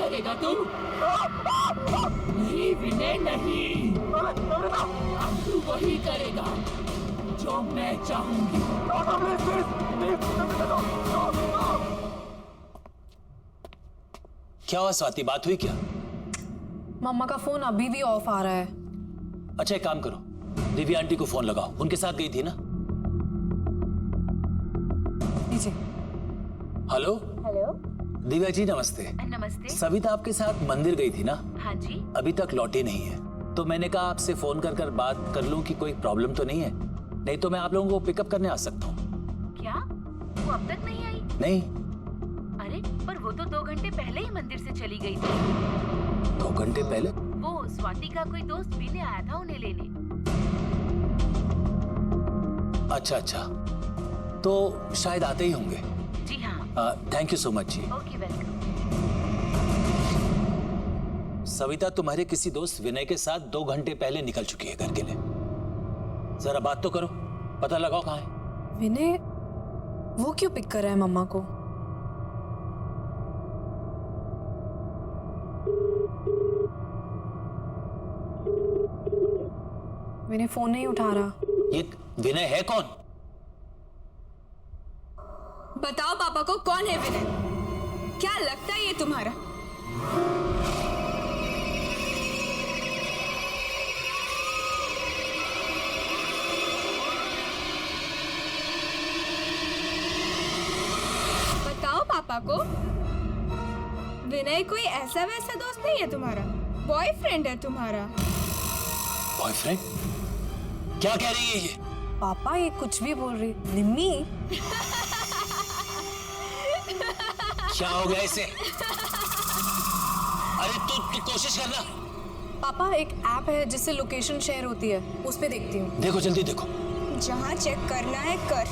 करेगा तू? नहीं विनय नहीं, अब तू वही करेगा जो मैं चाहूंगी। क्या हुआ स्वाति, बात हुई क्या? मम्मा का फोन अभी भी ऑफ आ रहा है। अच्छा एक काम करो, दिव्या आंटी को फोन लगाओ, उनके साथ गई थी ना? जी। Hello hello. दिव्या जी नमस्ते। नमस्ते। सविता आपके साथ मंदिर गई थी ना? हाँ जी। अभी तक लौटी नहीं है, तो मैंने कहा आपसे फोन कर कर बात कर लूं कि कोई प्रॉब्लम तो नहीं है, नहीं तो मैं आप लोगों को पिकअप करने आ सकता हूँ। क्या वो अब तक नहीं आई? नहीं। अरे पर वो तो 2 घंटे पहले ही मंदिर से चली गई थी। 2 घंटे पहले? वो स्वाति का कोई दोस्त पीने आया था उन्हें लेने। अच्छा अच्छा, तो शायद आते ही होंगे। जी हाँ। थैंक यू सो मच जी। Okay welcome. सविता तुम्हारे किसी दोस्त विनय के साथ 2 घंटे पहले निकल चुकी है घर के लिए। जरा बात तो करो, पता लगाओ कहाँ है। विनय वो क्यों पिक कर रहा है मम्मा को? विनय फोन नहीं उठा रहा। ये विनय है कौन? बताओ पापा को कौन है विनय? क्या लगता है ये तुम्हारा? बताओ पापा को। विनय कोई ऐसा वैसा दोस्त नहीं है तुम्हारा, बॉयफ्रेंड है तुम्हारा। बॉयफ्रेंड? क्या कह रही है ये? पापा ये कुछ भी बोल रही। निम्मी क्या हो गया इसे? अरे तू कोशिश करना। पापा एक ऐप है जिससे लोकेशन शेयर होती है, उस पे देखती हूँ। देखो जल्दी देखो। जहाँ चेक करना है कर,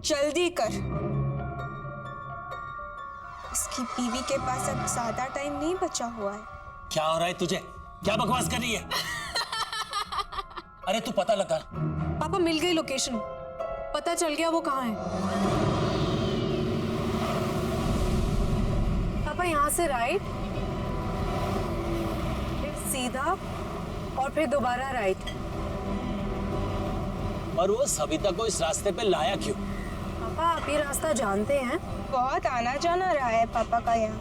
जल्दी कर। इसकी बीवी के पास अब ज्यादा टाइम नहीं बचा हुआ है। क्या हो रहा है तुझे? क्या बकवास कर रही है? अरे तू पता लगा। पापा मिल गई लोकेशन, पता चल गया वो कहाँ है। पापा यहाँ से राइट, फिर सीधा और फिर दोबारा राइट। और वो सविता को इस रास्ते पे लाया क्यों? पापा आप ये रास्ता जानते हैं? बहुत आना जाना रहा है पापा का यहाँ।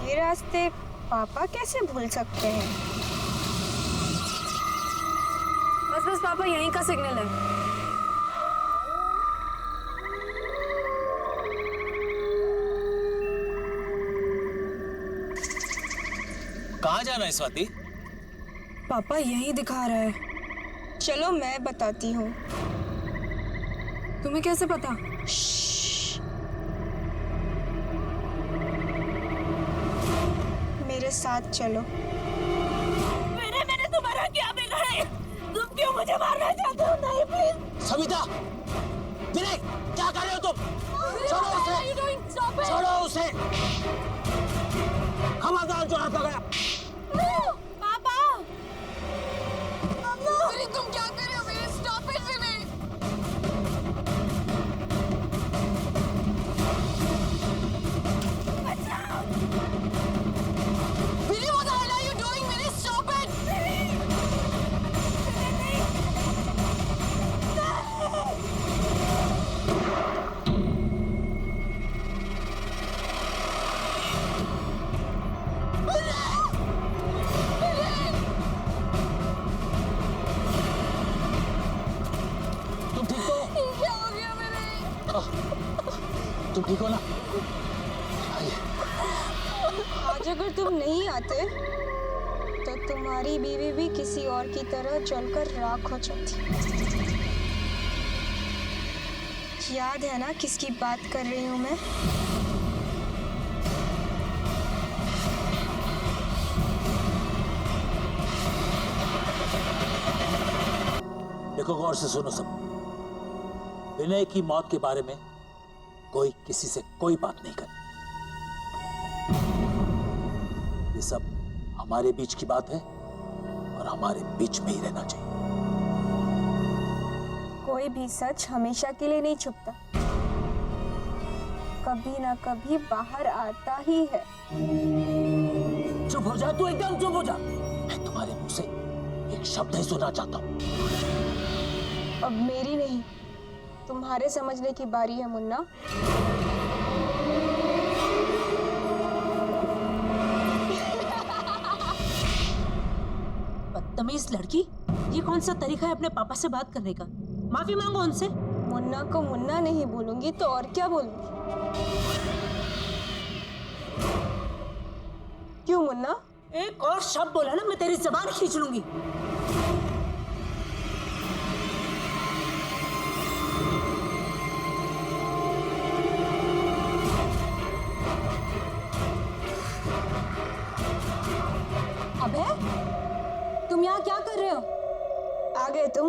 ये रास्ते पापा कैसे भूल सकते हैं? बस बस पापा यहीं का सिग्नल है। कहाँ जाना है स्वाति? पापा यहीं दिखा रहा है। चलो मैं बताती हूँ। तुम्हें कैसे पता? मेरे साथ चलो। मैंने तुम्हारा क्या बिगाड़ा है? तुम क्यों मुझे मारना चाहते हो? नहीं प्लीज। सविता, विनय, क्या कर रहे हो तुम? छोड़ो उसे, छोड़ो उसे। खबरदार जो हाथ लगाया। पापा। अरे तुम क्या कर रहे हो? मेरे stop it Vinay. Vinay what the hell are you doing? Vinay stop it. तुम ठीक हो? क्या हो गया विनय? तुम ठीक हो ना? आज अगर तुम नहीं आते तो तुम्हारी बीवी भी किसी और की तरह जलकर राख हो जाती। याद है ना किसकी बात कर रही हूँ मैं? देखो गौर से सुनो सब। विनय की मौत के बारे में कोई किसी से कोई बात नहीं करे। ये सब हमारे बीच की बात है और हमारे बीच में ही रहना चाहिए। कोई भी सच हमेशा के लिए नहीं छुपता। कभी ना कभी बाहर आता ही है। चुप हो जा, तू एकदम चुप हो जा। मैं तुम्हारे मुंह से एक शब्द नहीं सुनना चाहता हूँ। अब मेरी नहीं, तुम्हारे समझने की बारी है मुन्ना। बदतमीज लड़की, ये कौन सा तरीका है अपने पापा से बात करने का? माफी मांगो उनसे। मुन्ना को मुन्ना नहीं बोलूंगी तो और क्या बोलूंगी? क्यों मुन्ना? एक और शब्द बोला ना मैं तेरी जबान खींच लूंगी। अबे, तुम यहाँ क्या कर रहे हो? आ गए तुम?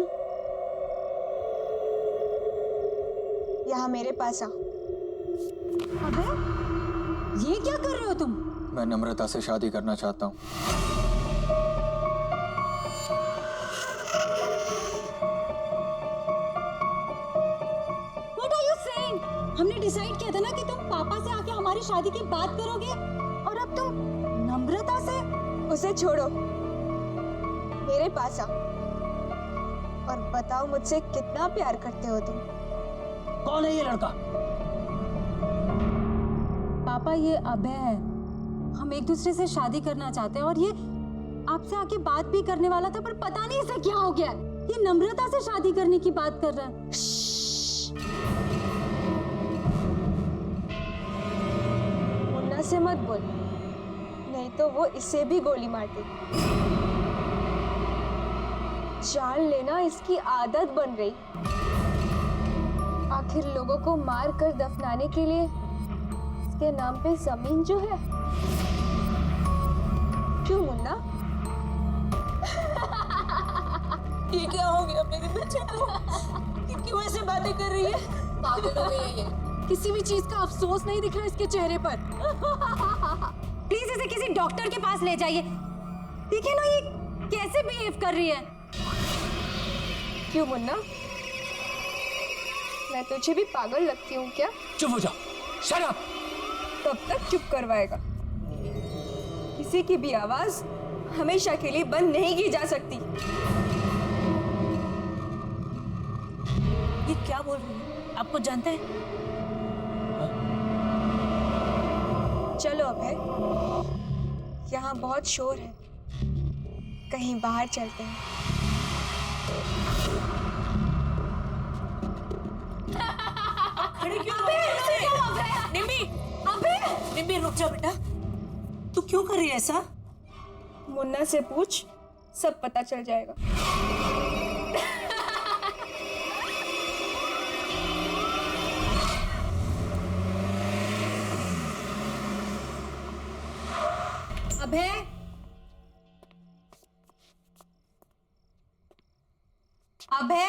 यहाँ मेरे पास आओ। अबे, ये क्या कर रहे हो तुम? मैं नम्रता से शादी करना चाहता हूँ। What are you saying? हमने डिसाइड किया था ना कि तुम पापा से आके हमारी शादी की बात करोगे, और अब तुम नम्रता से? उसे छोड़ो, मेरे पास आओ और बताओ मुझसे कितना प्यार करते हो तुम। कौन है ये लड़का? पापा, ये अभय है। हम एक दूसरे से शादी करना चाहते हैं और ये आपसे आके बात भी करने वाला था, पर पता नहीं इसे क्या हो गया। ये नम्रता से शादी करने की बात कर रहा है। मुन्ना से मत बोल, नहीं तो वो इसे भी गोली मार देगी। जान लेना इसकी आदत बन गई। आखिर लोगों को मार कर दफनाने के लिए इसके नाम पे जमीन जो है। क्यों मुन्ना? ये क्या हो गया मेरे बच्चे को? क्यों ऐसे बातें कर रही है? पागल हो गई है ये। किसी भी चीज का अफसोस नहीं दिख रहा इसके चेहरे पर। प्लीज इसे किसी डॉक्टर के पास ले जाइए। देखिए ना ये कैसे बिहेव कर रही है। क्यों मुन्ना? मैं तुझे भी पागल लगती हूँ क्या? चुप हो जाओ, शट अप। कब तक चुप करवाएगा? किसी की भी आवाज हमेशा के लिए बंद नहीं की जा सकती। ये क्या बोल रही है? आपको जानते हैं? चलो अभय, यहाँ बहुत शोर है, कहीं बाहर चलते हैं। खड़ी क्यों हो? निम्मी, निम्मी रुक जा बेटा। तू क्यों कर रही है ऐसा? मुन्ना से पूछ, सब पता चल जाएगा। अभय, अभय,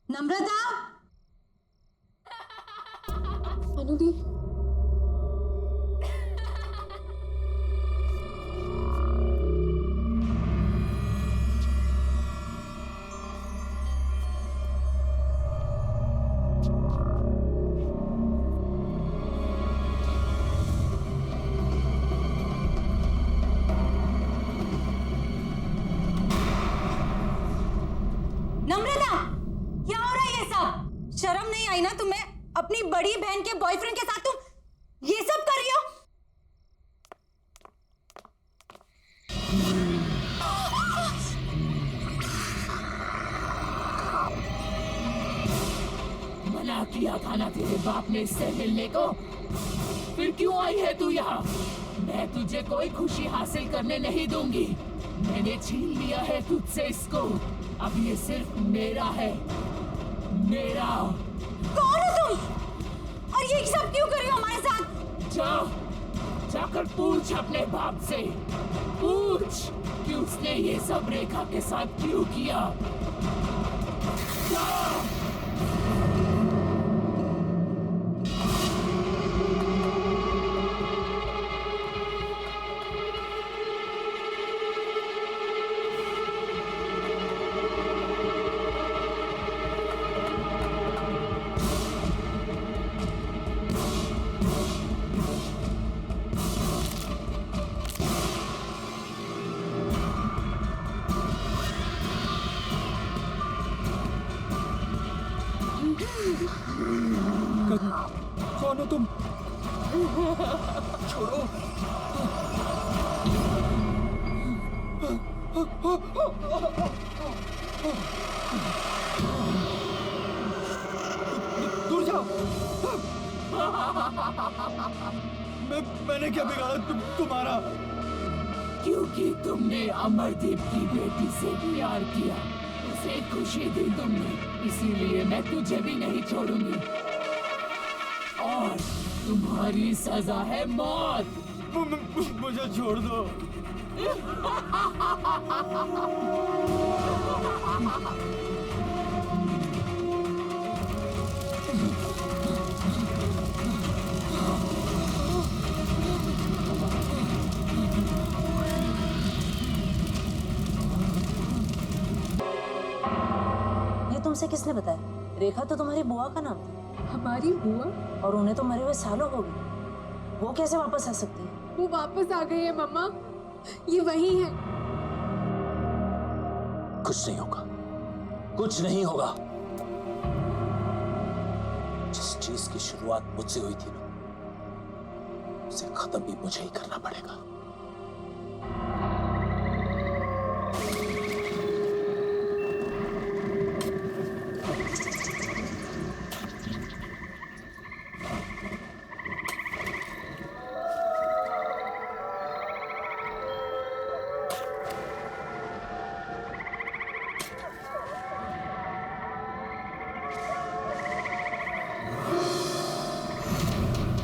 नम्रता, अनुदी, नम्रता, क्या हो रहा है ये सब? शर्म नहीं आई ना तुम्हें? अपनी बड़ी बहन के बॉयफ्रेंड के साथ तुम ये सब कर रही हो? मना किया था ना तेरे बाप ने इससे मिलने को, फिर क्यों आई है तू यहाँ? मैं तुझे कोई खुशी हासिल करने नहीं दूंगी। मैंने छीन लिया है तुझसे इसको, अब ये सिर्फ मेरा है, मेरा। कौन हो तुम? और ये सब क्यों कर रही हो हमारे साथ? जाकर पूछ अपने बाप से, पूछ कि उसने ये सब रेखा के साथ क्यों किया। जा। छोड़ो। दूर जाओ। मैंने क्या बिगाड़ा तुम्हारा? क्योंकि तुमने अमरदीप की बेटी से प्यार किया, उसे खुशी दी तुमने, इसीलिए मैं तुझे भी नहीं छोड़ूंगी। और तुम्हारी सजा है मौत। मुझे छोड़ दो। ये तुमसे किसने बताया? रेखा तो तुम्हारी बुआ का नाम था। हमारी बुआ? और उन्हें तो मरे हुए सालों हो गए, वो कैसे वापस आ सकती है? वो वापस आ गई है मम्मा, ये वही है। कुछ नहीं होगा, कुछ नहीं होगा। जिस चीज की शुरुआत मुझसे हुई थी ना, उसे खत्म भी मुझे ही करना पड़ेगा।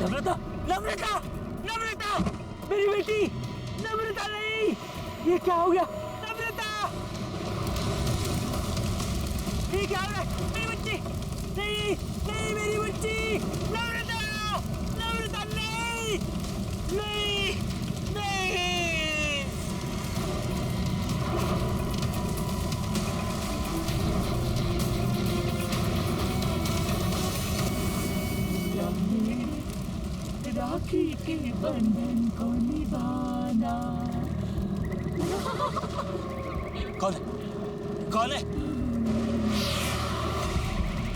नम्रता, नम्रता, नम्रता, मेरी बेटी, नम्रता नहीं, ये क्या हो गया? नम्रता, ये क्या हो रहा है? मेरी बच्ची, नहीं, नहीं मेरी बच्ची, नम्रता, नम्रता नहीं, नहीं, नहीं। राखी के बंधन को निभाना। कौन है? कौन है?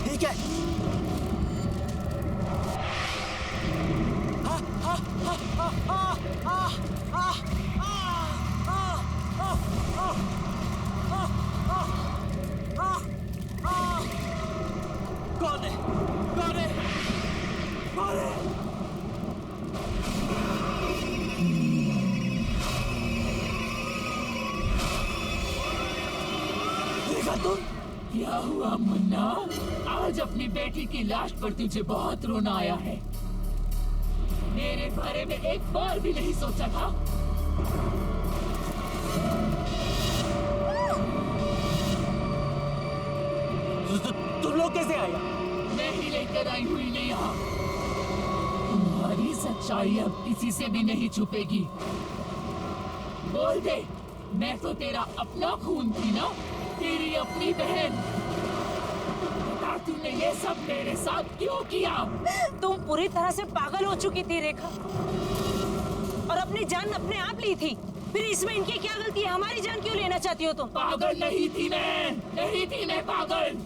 ठीक है। कौन है? कौन है? कौन है? क्या हुआ मुन्ना? आज अपनी बेटी की लाश पर तुझे बहुत रोना आया है। मेरे बारे में एक बार भी नहीं सोचा था? तुम लोग कैसे आए? मैं ही लेकर आई हुई नहीं यहाँ। तुम्हारी सच्चाई अब किसी से भी नहीं छुपेगी। बोल दे, मैं तो तेरा अपना खून थी ना, तेरी अपनी बहन। बता, तूने ये सब मेरे साथ क्यों किया? तुम पूरी तरह से पागल हो चुकी थी रेखा, और अपनी जान अपने आप ली थी। फिर इसमें इनकी क्या गलती है? हमारी जान क्यों लेना चाहती हो तुम? पागल नहीं थी मैं, नहीं थी मैं पागल।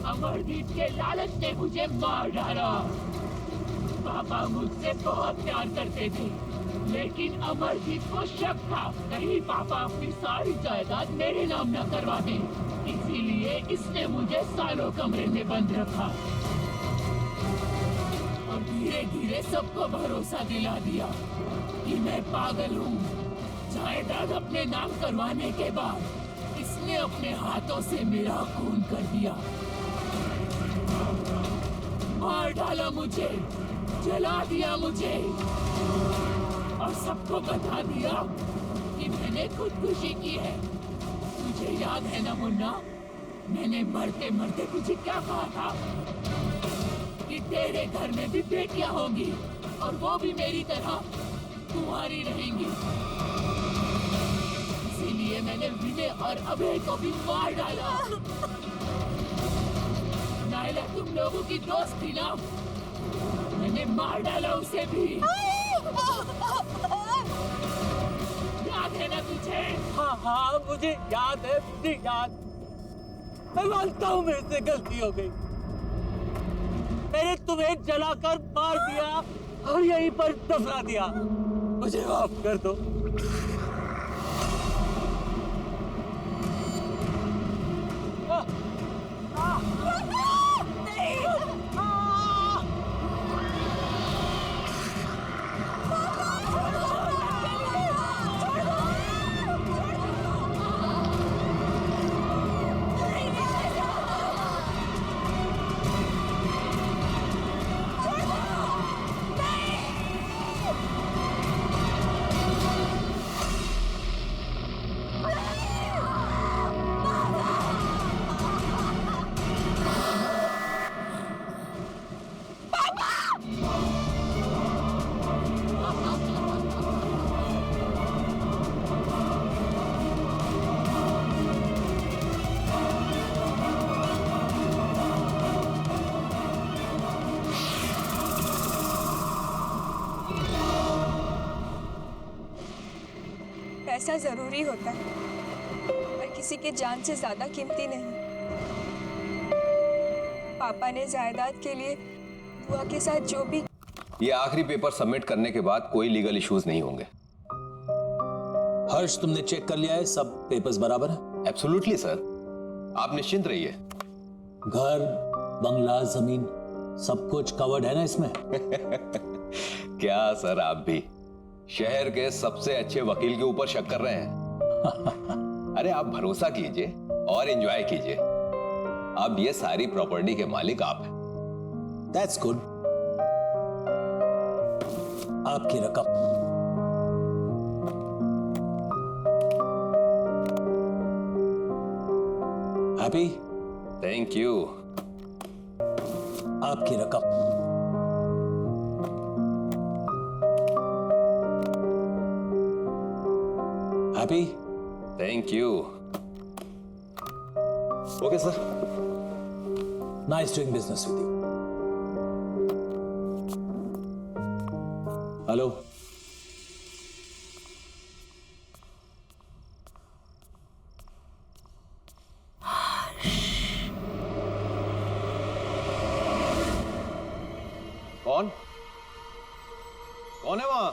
अमरदीप के लालच ने मुझे मार डाला। पापा मुझसे बहुत प्यार करते थे, लेकिन अमरदीप को शक था कहीं पापा अपनी सारी जायदाद मेरे नाम न करवा दें। इसीलिए इसने मुझे सालों कमरे में बंद रखा और धीरे धीरे सबको भरोसा दिला दिया कि मैं पागल हूँ। जायदाद अपने नाम करवाने के बाद इसने अपने हाथों से मेरा खून कर दिया, मार डाला मुझे, जला दिया मुझे, और सबको बता दिया कि मैंने खुदकुशी की है। तुझे याद है ना मुन्ना, मैंने मरते मरते तुझे क्या कहा था? कि तेरे घर में भी बेटियां होंगी और वो भी मेरी तरह तुम्हारी रहेंगी। इसीलिए मैंने विनय और अभय को भी मार डाला। नायला तुम लोगों की दोस्त थी ना, मैंने मार डाला उसे भी। याद है ना तुझे? हाँ हाँ मुझे याद है, मुझे याद। मैं मानता हूँ मेरे से गलती हो गई, मैंने तुम्हें जलाकर मार दिया और यहीं पर दफना दिया। मुझे माफ कर दो। पैसा जरूरी होता है पर किसी की जान से ज्यादा कीमती नहीं। पापा ने जायदाद के लिए बुआ के साथ जो भी। ये आखिरी पेपर सबमिट करने के बाद कोई लीगल इश्यूज नहीं होंगे। हर्ष, तुमने चेक कर लिया है? सब पेपर्स बराबर है? एब्सोल्युटली सर, आप निश्चिंत रहिए। घर, बंगला, जमीन सब कुछ कवर्ड है ना इसमें? क्या सर, आप भी शहर के सबसे अच्छे वकील के ऊपर शक कर रहे हैं? अरे आप भरोसा कीजिए और एंजॉय कीजिए। अब ये सारी प्रॉपर्टी के मालिक आप हैं। That's good. आपकी रकम। हैप्पी? Thank you. आपकी रकम। Happy? Thank you. Okay sir. Nice doing business with you. Hello, कौन कौन है वहां?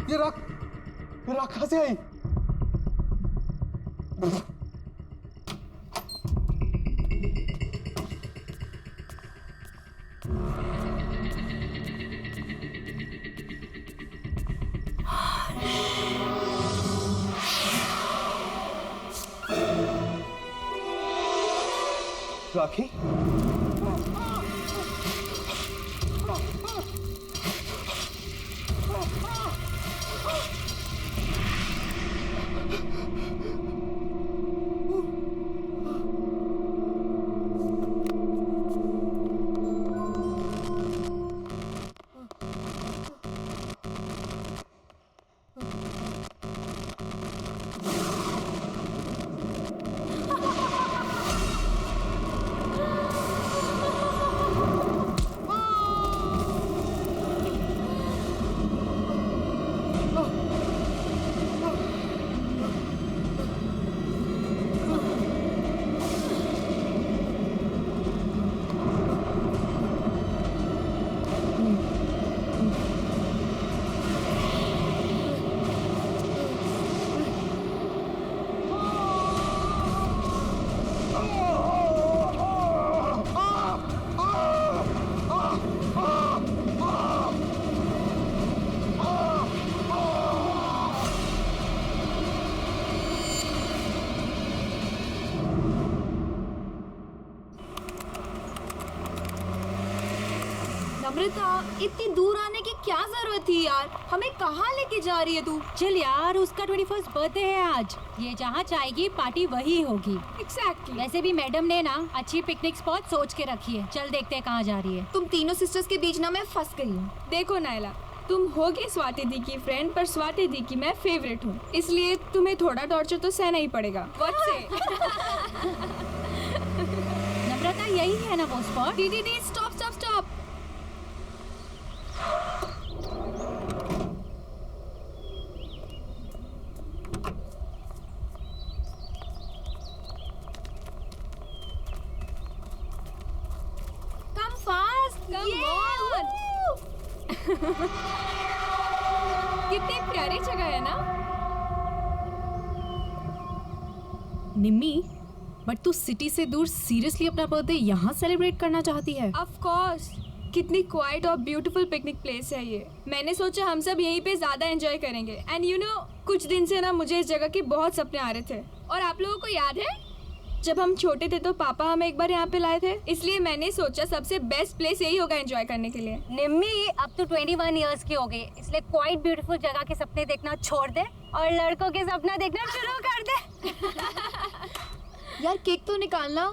ये राख कहां से आई? राखी? नम्रता, इतनी दूर आने की क्या जरूरत थी यार? हमें कहाँ लेके जा रही है तू? चल यार, उसका 21st बर्थडे है आज। ये जहाँ चाहेगी पार्टी वही होगी। एग्जैक्टली। वैसे भी मैडम ने ना अच्छी पिकनिक स्पॉट सोच के रखी है। चल देखते हैं कहाँ जा रही है। तुम तीनों सिस्टर्स के बीच ना मैं फंस गई हूँ। देखो नायला, तुम होगी स्वाति दी की फ्रेंड, पर स्वाति दी की मैं फेवरेट हूँ, इसलिए तुम्हें थोड़ा टॉर्चर तो सहना ही पड़ेगा। What say? नम्रता, यही है ना वो स्पॉट? दीदी stop stop stop. Come fast, come on. कितनी प्यारी जगह है ना? निम्मी, बट तू सिटी से दूर सीरियसली अपना बर्थडे यहाँ सेलिब्रेट करना चाहती है? ऑफ कोर्स, कितनी क्वाइट और ब्यूटीफुल पिकनिक प्लेस है ये। मैंने सोचा हम सब यहीं पे ज्यादा एंजॉय करेंगे। एंड यू नो, कुछ दिन से ना मुझे इस जगह के बहुत सपने आ रहे थे। और आप लोगों को याद है जब हम छोटे थे तो पापा हमें एक बार यहाँ पे लाए थे, इसलिए मैंने सोचा सबसे बेस्ट प्लेस यही होगा एंजॉय करने के लिए। निम्मी, अब तो 21 इयर्स की हो गई, इसलिए क्वाइट ब्यूटीफुल जगह के सपने देखना छोड़ दे और लड़कों के सपना देखना शुरू कर दे। यार केक तो निकालना।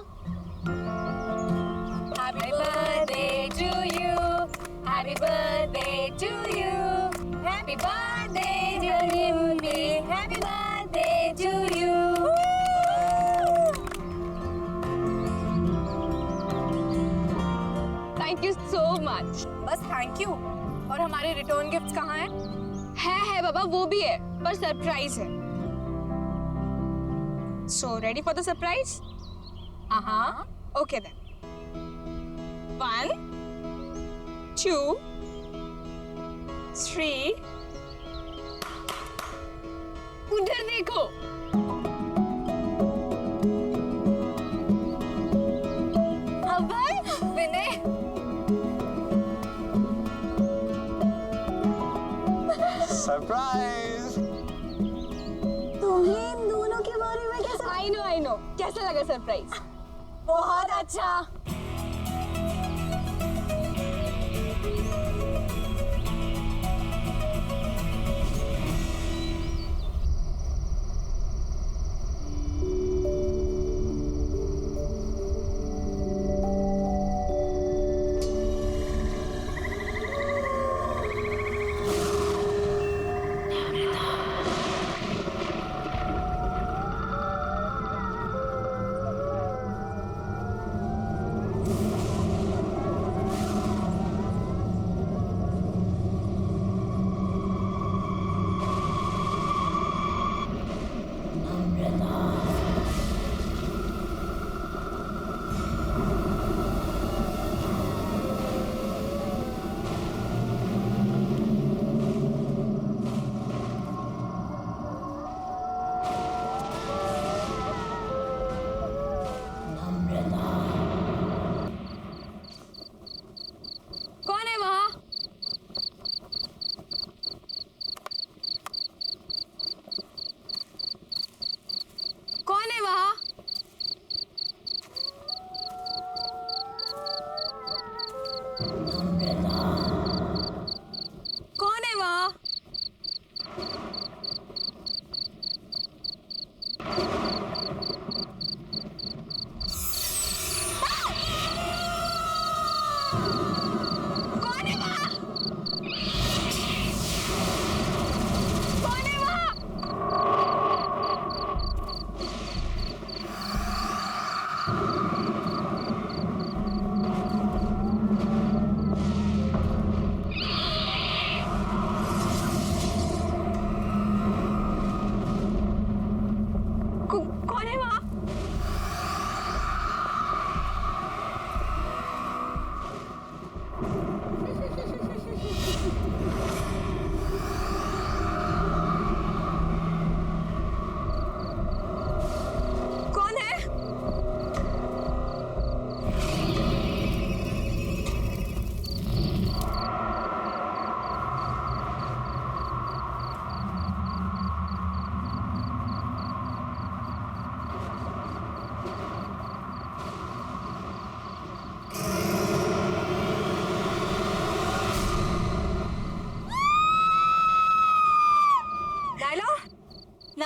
Happy birthday to you, happy birthday to you, happy birthday dear Nimmi, happy birthday to you. Thank you so much. बस थैंक यू। और हमारे रिटर्न गिफ्ट्स कहाँ हैं? है बाबा, वो भी है, पर सरप्राइज है। So ready for the surprise? हाँ। Okay then. 1 2 3। उधर देखो। अभय, विनय, सरप्राइज। तुम्हें इन दोनों के बारे में कैसे? I know. कैसा लगा सरप्राइज? बहुत अच्छा।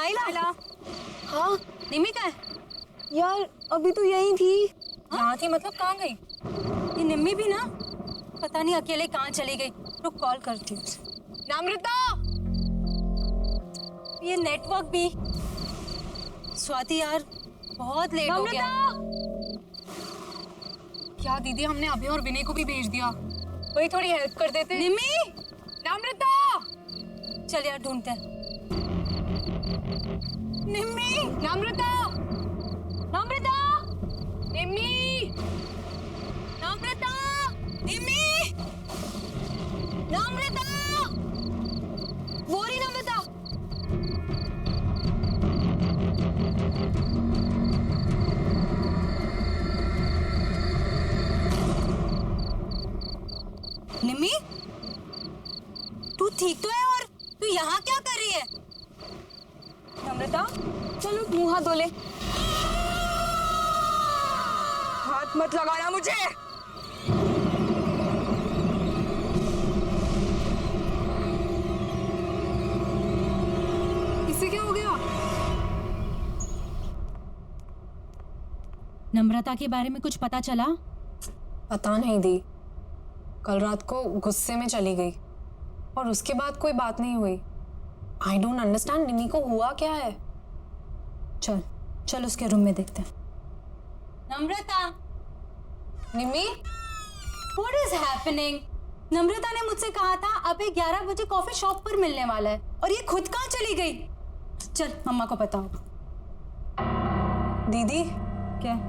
नाइला। हाँ निम्मी कहाँ है? यार अभी तो यही थी। यहाँ थी मतलब कहाँ गई? ये निम्मी भी ना पता नहीं अकेले कहाँ चली गई। रुक कॉल करती हूँ। नम्रता, ये नेटवर्क भी। स्वाति यार बहुत लेट हो गया। क्या दीदी, हमने अभी और विनय को भी भेज दिया। वही थोड़ी हेल्प कर देते। निम्मी, नम्रता, चल यार ढूंढते हैं। निम्मी, नम्रता, नम्रता, निम्मी, नम्रता, निम्मी, नम्रता, वो रही नम्रता। निम्मी, तू ठीक तो है? और तू यहाँ क्या कर रही है? नम्रता, चलो मुंह हाथ धो ले। हाथ मत लगाना मुझे। इससे क्या हो गया? नम्रता के बारे में कुछ पता चला? पता नहीं दी, कल रात को गुस्से में चली गई और उसके बाद कोई बात नहीं हुई। आई डोंट अंडरस्टैंड, निम्मी को हुआ क्या है? चल चल उसके रूम में देखते हैं। नम्रता, निम्मी, व्हाट इज हैपनिंग? नम्रता ने मुझसे कहा था अभी 11 बजे कॉफी शॉप पर मिलने वाला है और ये खुद कहाँ चली गई? चल मम्मा को पता होगा। दीदी क्या?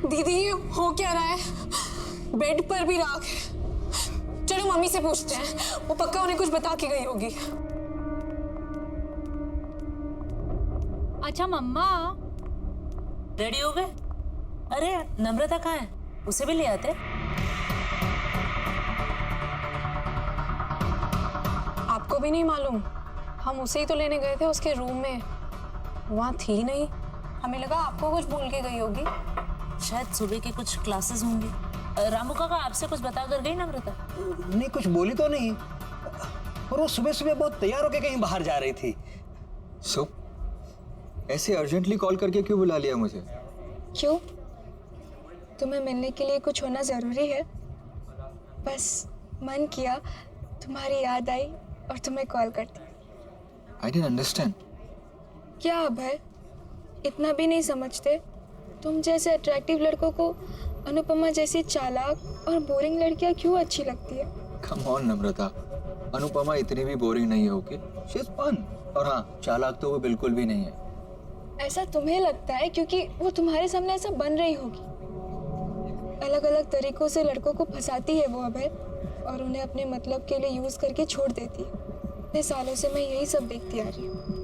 दीदी ये हो क्या रहा है? बेड पर भी राख है। चलो मम्मी से पूछते हैं, वो पक्का उन्हें कुछ बता के गई होगी। अच्छा मम्मा, रेडी हो गए? अरे नम्रता कहाँ है? उसे भी ले आते। आपको भी नहीं मालूम? हम उसे ही तो लेने गए थे उसके रूम में, वहाँ थी नहीं। हमें लगा आपको कुछ भूल के गई होगी। शायद सुबह के कुछ क्लासेस होंगे। रामू काका आपसे कुछ बता कर गई नम्रता? नहीं, कुछ बोली तो नहीं, और वो सुबह सुबह बहुत तैयार होके कहीं बाहर जा रही थी। सो ऐसे अर्जेंटली कॉल करके क्यों बुला लिया मुझे? क्यों? तुम्हें मिलने के लिए कुछ होना जरूरी है? बस मन किया, तुम्हारी याद आई और तुम्हें कॉल कर दी। I didn't understand. क्या अभय, इतना भी नहीं समझते? तुम जैसे अट्रैक्टिव लड़कों को अनुपमा जैसी चालाक और बोरिंग लड़कियां क्यों अच्छी लगती है? कम ऑन नम्रता, अनुपमा इतनी भी बोरिंग नहीं है। Okay, she is fun. और हाँ, चालाक तो वो बिल्कुल भी नहीं है। ऐसा तुम्हें लगता है क्योंकि वो तुम्हारे सामने ऐसा बन रही होगी। अलग अलग तरीकों से लड़कों को फंसाती है वो अभय, और उन्हें अपने मतलब के लिए यूज करके छोड़ देती है। इतने सालों से मैं यही सब देखती आ रही हूँ।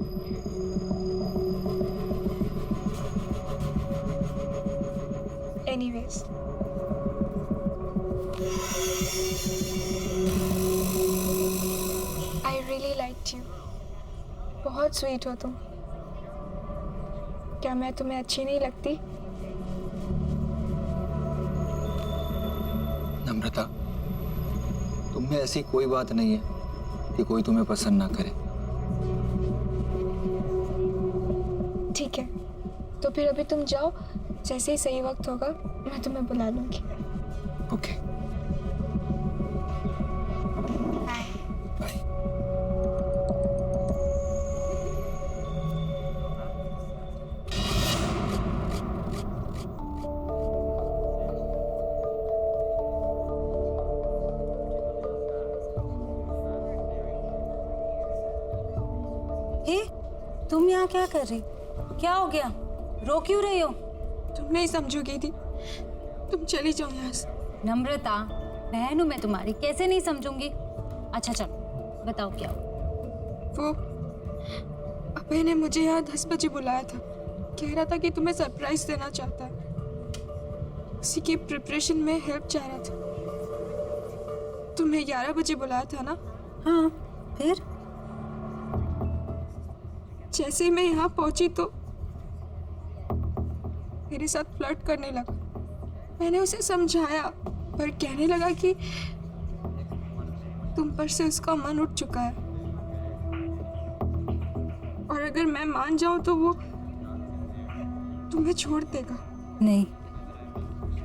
Anyways, I really liked you. बहुत स्वीट हो तुम। क्या मैं तुम्हें अच्छी नहीं लगती? नम्रता, तुम में ऐसी कोई बात नहीं है कि कोई तुम्हें पसंद ना करे। ठीक है, तो फिर अभी तुम जाओ, जैसे ही सही वक्त होगा मैं तुम्हें बुला लूंगी। Okay, bye. हे, तुम यहाँ क्या कर रही? क्या हो गया? रो क्यों रही हो? तुम नहीं समझोगी दी, तुम चली जाओ यहाँ से। नम्रता, बहन हूँ मैं तुम्हारी, कैसे नहीं समझूंगी? अच्छा चलो बताओ क्या हुआ? वो अभय ने मुझे यहाँ 10 बजे बुलाया था। कह रहा था कि तुम्हें सरप्राइज देना चाहता है। उसी की प्रिपरेशन में हेल्प चाह रहा था। तुम्हें 11 बजे बुलाया था ना? हाँ, फिर? जैसे ही मैं यहाँ पहुंची तो मेरे साथ फ्लर्ट करने लगा। मैंने उसे समझाया पर कहने लगा कि तुम पर से उसका मन उठ चुका है और अगर मैं मान जाऊं तो वो तुम्हें छोड़ देगा। नहीं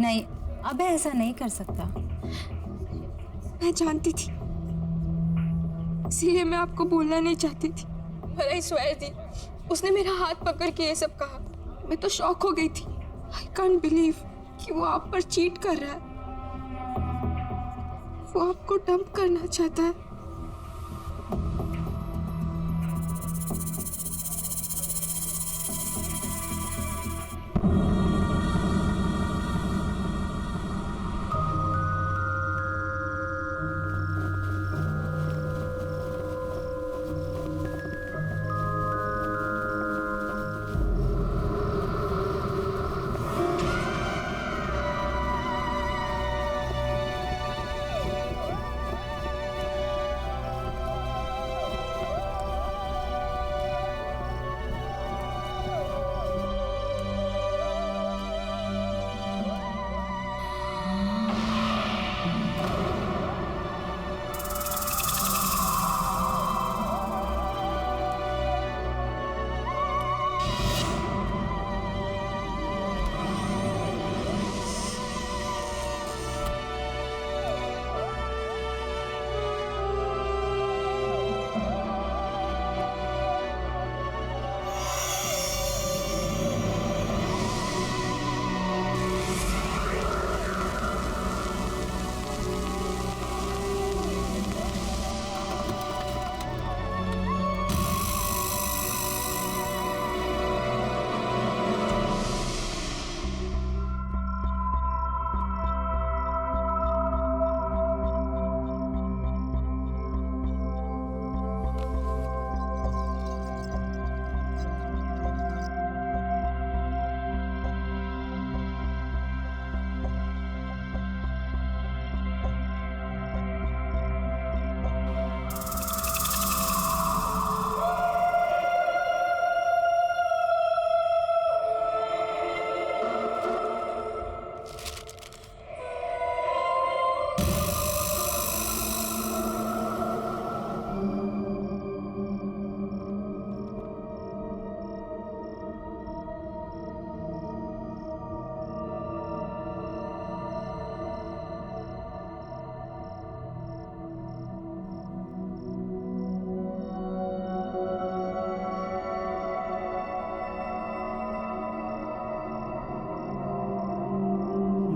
नहीं, अबे ऐसा नहीं कर सकता। मैं जानती थी, इसीलिए मैं आपको बोलना नहीं चाहती थी। पर आई स्वेयर दी, उसने मेरा हाथ पकड़ के ये सब कहा। मैं तो शॉक हो गई थी। आई कांट बिलीव कि वो आप पर चीट कर रहा है। वो आपको डंप करना चाहता है।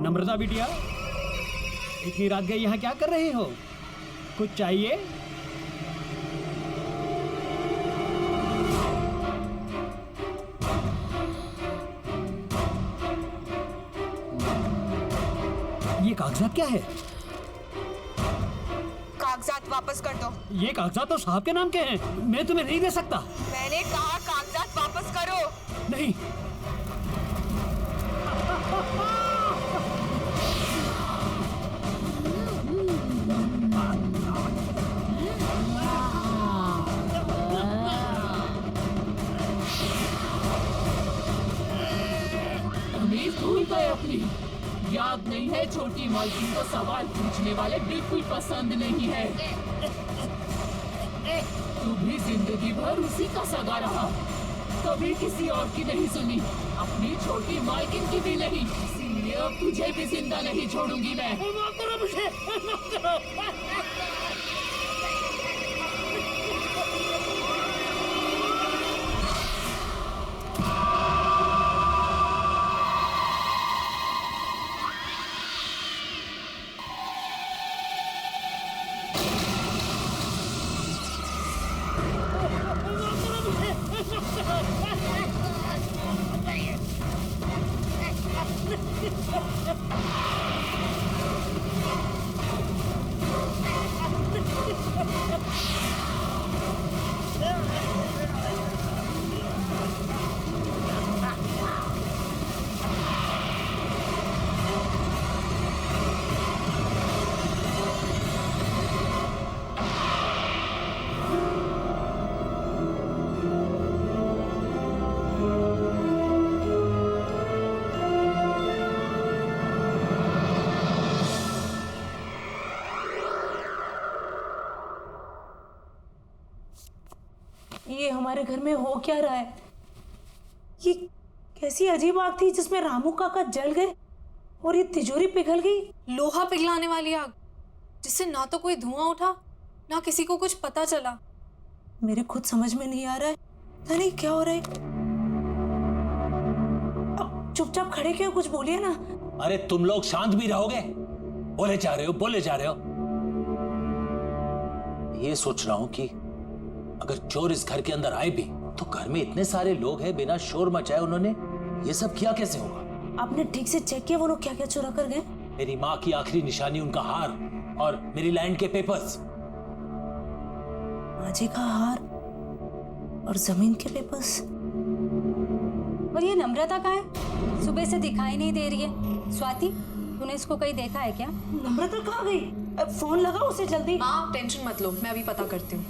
नम्रता बिटिया, इतनी रात गई यहाँ क्या कर रही हो? कुछ चाहिए? ये कागजात क्या है? कागजात वापस कर दो। ये कागजात तो साहब के नाम के हैं। मैं तुम्हें नहीं दे सकता। मैंने कहा कागजात वापस करो। नहीं। भूल गए अपनी याद नहीं है। छोटी मालकिन को सवाल पूछने वाले बिल्कुल पसंद नहीं है। तू भी जिंदगी भर उसी का सगा रहा, कभी किसी और की नहीं सुनी, अपनी छोटी मालकिन की भी नहीं। इसीलिए अब तुझे भी जिंदा नहीं छोड़ूंगी मैं। ये हमारे घर में हो क्या रहा है? ये कैसी अजीब आग थी जिसमें रामू काका जल गए और ये तिजोरी पिघल गई। लोहा पिघलाने वाली आग, जिससे ना तो कोई धुआं उठा ना किसी को कुछ पता चला। मेरे खुद समझ में नहीं आ रहा है, पता नहीं क्या हो रहा है। अब चुपचाप खड़े क्यों, कुछ बोलिए ना। अरे तुम लोग शांत भी रहोगे? बोले जा रहे हो। ये सोच रहा हूं कि अगर चोर इस घर के अंदर आए भी तो घर में इतने सारे लोग हैं, बिना शोर मचाए उन्होंने ये सब किया कैसे होगा? आपने ठीक से चेक किया वो लोग क्या क्या चुरा कर गए? मेरी माँ की आखिरी निशानी, उनका हार और मेरी लैंड के पेपर्स। माँ जी का हार और जमीन के पेपर्स। और ये नम्रता कहाँ है? सुबह से दिखाई नहीं दे रही है। स्वाति, तूने इसको कहीं देखा है क्या? नम्रता कहाँ गई? फोन लगाओ उसे जल्दी। माँ टेंशन मत लो, मैं अभी पता करती हूँ।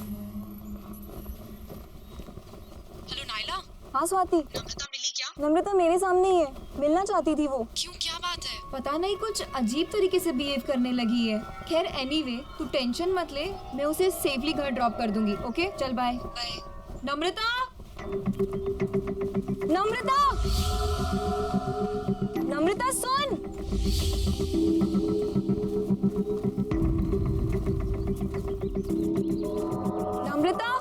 Hello Naila. हाँ स्वाति। नम्रता मिली क्या? नम्रता मेरे सामने ही है, मिलना चाहती थी वो। क्यों, क्या बात है? पता नहीं कुछ अजीब तरीके से बिहेव करने लगी है। खैर एनीवे, तू टेंशन मत ले, मैं उसे सेफली घर ड्रॉप कर दूंगी। ओके चल बाय। नम्रता, नम्रता, नम्रता सुन। नम्रता,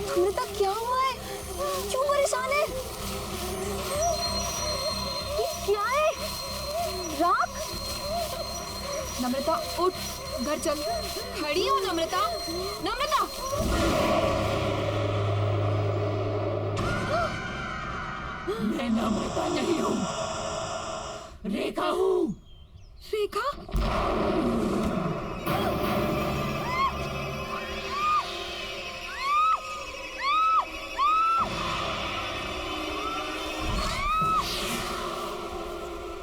नम्रता क्या हुआ है? क्यों परेशान है? ये क्या है? राख? नम्रता उठ, घर चल। खड़ी हो नम्रता। नम्रता, मैं नम्रता नहीं हूँ, रेखा हूँ। रेखा?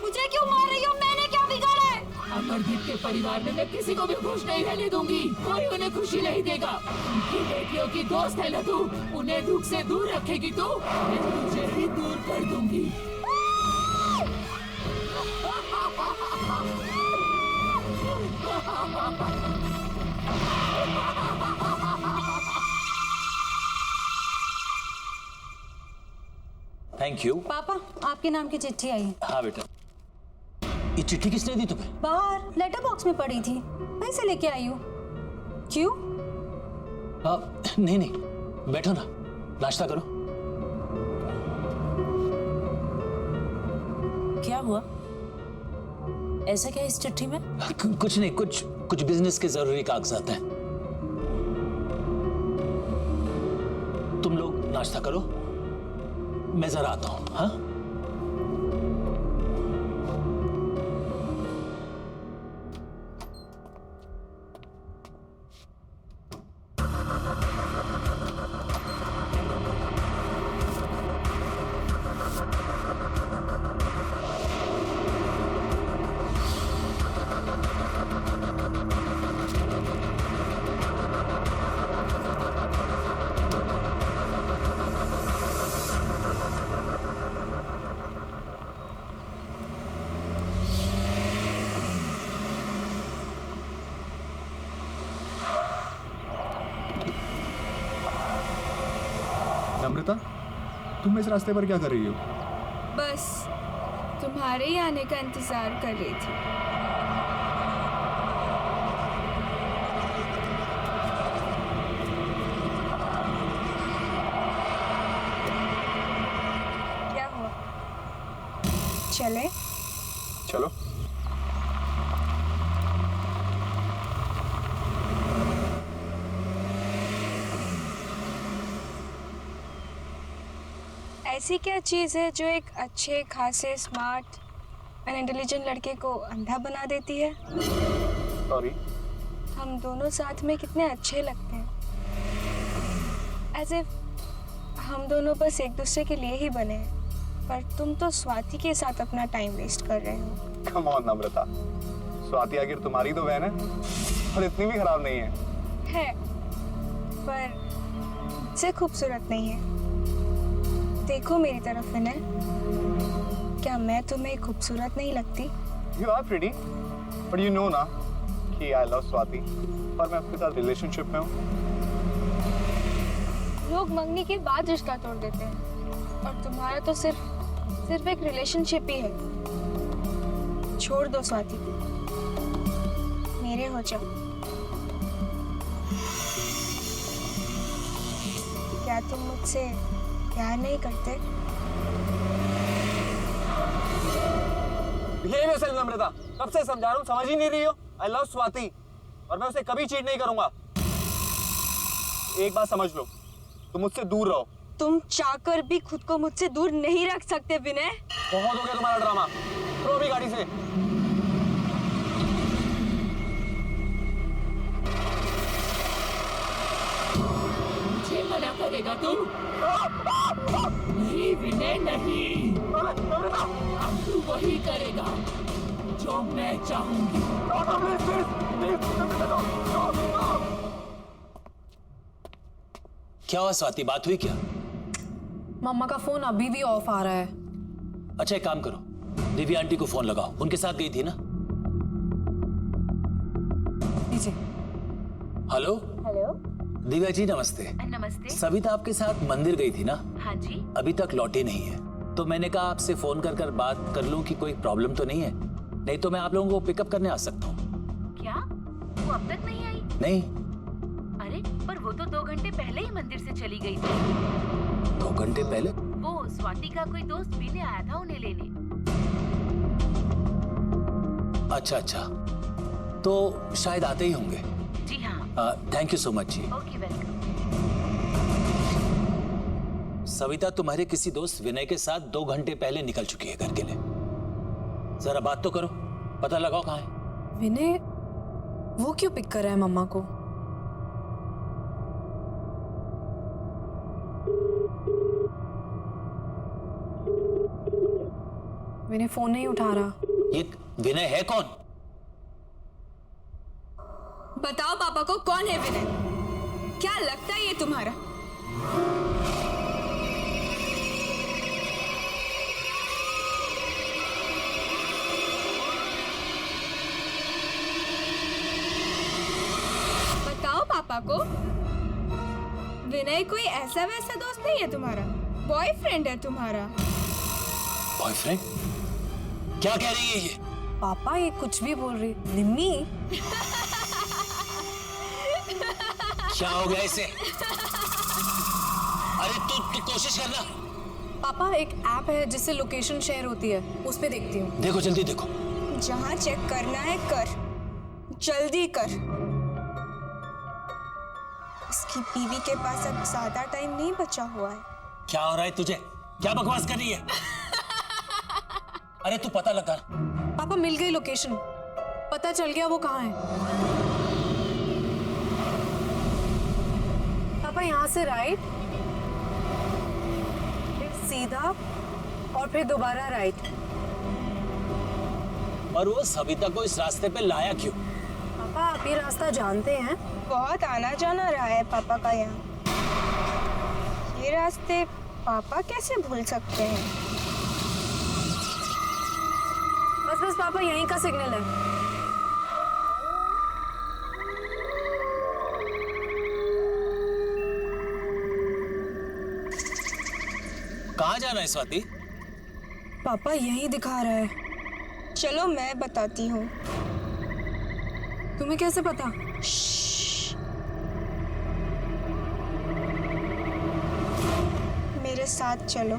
मुझे क्यों मार रही हो? मैंने क्या बिगाड़ा है? अमरदीप के परिवार में मैं किसी को भी खुश नहीं रहने दूंगी। कोई उन्हें खुशी नहीं देगा। उनकी बेटियों की दोस्त है ना तू, उन्हें दुख से दूर रखेगी तू, मैं तुझे भी दूर कर दूंगी। Thank you. पापा, आपके नाम की चिट्ठी आई है। हाँ बेटा। ये चिट्ठी किसने दी तुम्हें? बाहर लेटर बॉक्स में पड़ी थी, वहीं से लेके आई हूँ। क्यों? नहीं, बैठो ना, नाश्ता करो। क्या हुआ? ऐसा क्या इस चिट्ठी में? कुछ नहीं, कुछ बिजनेस के जरूरी कागजात हैं। तुम लोग नाश्ता करो, मैं जरा आता हूं। हाँ, नम्रता, तुम इस रास्ते पर क्या कर रही हो? बस तुम्हारे ही आने का इंतजार कर रही थी। क्या हुआ? चले? चलो। ऐसी क्या चीज़ है जो एक अच्छे खासे स्मार्ट एंड इंटेलिजेंट लड़के को अंधा बना देती है? सॉरी। हम दोनों साथ में कितने अच्छे लगते हैं, एज इफ हम दोनों बस एक दूसरे के लिए ही बने हैं, पर तुम तो स्वाति के साथ अपना टाइम वेस्ट कर रहे हो। कम ऑन नम्रता, स्वाति आखिर तुम्हारी तो बहन है और इतनी भी खराब नहीं है। पर मुझसे खूबसूरत नहीं है। देखो मेरी तरफ विनय, क्या मैं तुम्हें खूबसूरत नहीं लगती? You are pretty, but you know ना कि आई लव स्वाति और मैं उसके साथ रिलेशनशिप में हूँ। लोग मंगनी के बाद रिश्ता तोड़ देते हैं और तुम्हारा तो सिर्फ एक रिलेशनशिप ही है। छोड़ दो स्वाति, मेरे हो जाओ। क्या तुम मुझसे प्यार नहीं करते? बिहेव योरसेल्फ नम्रता, कब से समझा रहा हूँ, समझ ही नहीं रही हो। आई लव स्वाति और मैं उसे कभी चीट नहीं करूंगा। एक बात समझ लो, तुम मुझसे दूर रहो। तुम चाहकर भी खुद को मुझसे दूर नहीं रख सकते विनय। बहुत हो गया तुम्हारा ड्रामा, उतरो भी गाड़ी से। मुझे मना करेगा तू? नहीं विनय नहीं, अब तू वही करेगा जो मैं चाहूंगी। क्या हुआ स्वाति, बात हुई क्या? मम्मा का फोन अभी भी ऑफ आ रहा है। अच्छा एक काम करो, दिव्या आंटी को फोन लगाओ, उनके साथ गई थी ना? हेलो हेलो दिव्या जी नमस्ते। नमस्ते। सविता आपके साथ मंदिर गई थी ना? हाँ जी। अभी तक लौटी नहीं है, तो मैंने कहा आपसे फोन कर बात कर लूं कि कोई प्रॉब्लम तो नहीं है, नहीं तो मैं आप लोगों को पिकअप करने आ सकता हूँ। क्या वो अब तक नहीं आई? नहीं। अरे पर वो तो 2 घंटे पहले ही मंदिर से चली गई थी। 2 घंटे पहले? वो स्वाति का कोई दोस्त पीने आया था उन्हें लेने। अच्छा अच्छा, तो शायद आते ही होंगे। जी हाँ। थैंक यू सो मच जी। Okay welcome. सविता तुम्हारे किसी दोस्त विनय के साथ 2 घंटे पहले निकल चुकी है घर के लिए। जरा बात तो करो, पता लगाओ कहाँ है। विनय वो क्यों पिक कर रहा है मम्मा को? विनय फोन नहीं उठा रहा। ये विनय है कौन? बताओ पापा को कौन है विनय? क्या लगता है ये तुम्हारा? बताओ पापा को। विनय कोई ऐसा वैसा दोस्त नहीं है तुम्हारा, बॉयफ्रेंड है तुम्हारा। बॉयफ्रेंड? क्या कह रही है ये? पापा ये कुछ भी बोल रही। निम्मी क्या हो गया इसे? अरे तू कोशिश करना। पापा एक ऐप है जिससे लोकेशन शेयर होती है, उस पे देखती हूँ। देखो जल्दी देखो। जहाँ चेक करना है कर, जल्दी कर। इसकी बीवी के पास अब ज्यादा टाइम नहीं बचा हुआ है। क्या हो रहा है तुझे? क्या बकवास कर रही है? अरे तू पता लगा। पापा मिल गई लोकेशन, पता चल गया वो कहाँ है। पापा यहाँ से राइट, फिर सीधा और फिर दोबारा राइट। और वो सविता को इस रास्ते पे लाया क्यों? पापा आप ये रास्ता जानते हैं? बहुत आना जाना रहा है पापा का यहाँ। ये रास्ते पापा कैसे भूल सकते हैं? बस बस पापा यहीं का सिग्नल है। कहाँ जाना है स्वाति? पापा यहीं दिखा रहा है। चलो मैं बताती हूँ। तुम्हें कैसे पता? मेरे साथ चलो।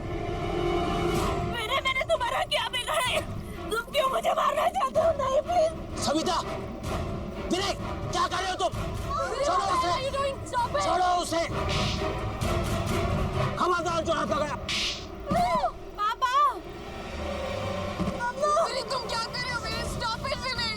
मैंने तुम्हारा क्या बिगाड़ा? तुम क्यों मुझे मारना चाहते हो? नहीं प्लीज। सविता, विनय, क्या कर रहे हो तुम? छोड़ो उसे, छोड़ो उसे। खबरदार जो हाथ लगाया। पापा! तुम क्या कर रहे हो? स्टॉप इट विनय।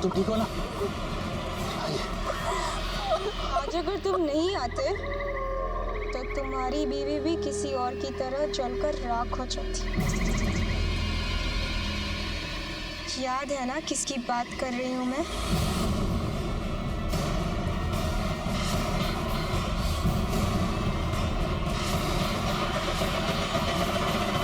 तुम ठीक हो ना? आज अगर तुम नहीं आते तो तुम्हारी बीवी भी किसी और की तरह जलकर राख हो जाती। याद है ना किसकी बात कर रही हूँ मैं?